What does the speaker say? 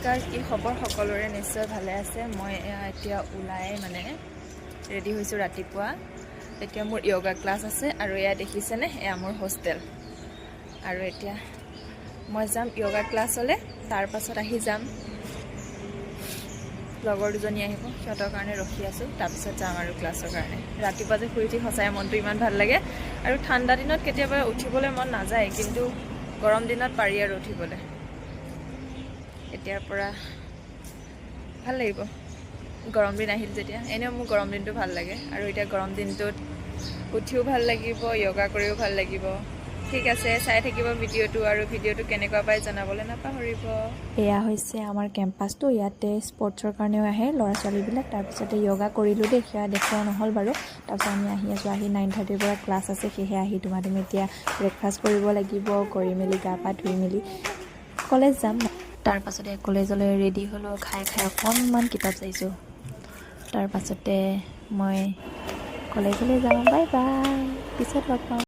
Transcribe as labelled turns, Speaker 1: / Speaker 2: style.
Speaker 1: নমস্কাৰ, কি খবৰ সকলোৰে? নিশ্চয় ভালে আছে। মই এতিয়া ওলাই ৰেডি হৈছোঁ ৰাতিপুৱা। এতিয়া মোৰ য়োগা ক্লাছ আছে আৰু এয়া দেখিছেনে, এয়া মোৰ হোষ্টেল। আৰু এতিয়া মই যাম য়োগা ক্লাছলৈ, তাৰ পাছত আহি যাম। লগৰ দুজনী আহিব, সিহঁতৰ কাৰণে ৰখি আছোঁ, তাৰপিছত যাম আৰু ক্লাছৰ কাৰণে। ৰাতিপুৱা যে শুই উঠি সঁচাই মনটো ইমান ভাল লাগে। আৰু ঠাণ্ডা দিনত কেতিয়াবা উঠিবলৈ মন নাযায়, কিন্তু গৰম দিনত পাৰি আৰু উঠিবলৈ। এতিয়াৰ পৰা ভাল লাগিব, গৰম দিন আহিল যেতিয়া। এনেও মোৰ গৰম দিনটো ভাল লাগে, আৰু এতিয়া গৰম দিনটোত উঠিও ভাল লাগিব, য়োগা কৰিও ভাল লাগিব। ঠিক আছে, চাই থাকিব ভিডিঅ'টো, আৰু ভিডিঅ'টো কেনেকুৱা পাই জনাবলৈ নাপাহৰিব। এয়া হৈছে আমাৰ কেম্পাছটো। ইয়াতে স্পৰ্টছৰ কাৰণেও আহে ল'ৰা ছোৱালীবিলাক। তাৰপিছতে য়োগা কৰিলোঁ দেই, সেয়া দেখুওৱা নহ'ল বাৰু। তাৰপিছত আমি আহি আছোঁ, আহি 9:30ৰ পৰা ক্লাছ আছে। সেয়েহে আহি তুমি এতিয়া ব্ৰেকফাষ্ট কৰিব লাগিব, কৰি মেলি গা পা ধুই মেলি কলেজ যাম। তাৰপাছতে কলেজলৈ ৰেডি হ'লোঁ, খাই অকণমান কিতাপ চাইছোঁ। তাৰপাছতে মই কলেজলৈ যাওঁ। বাই বাই, পিছত লগ পাম।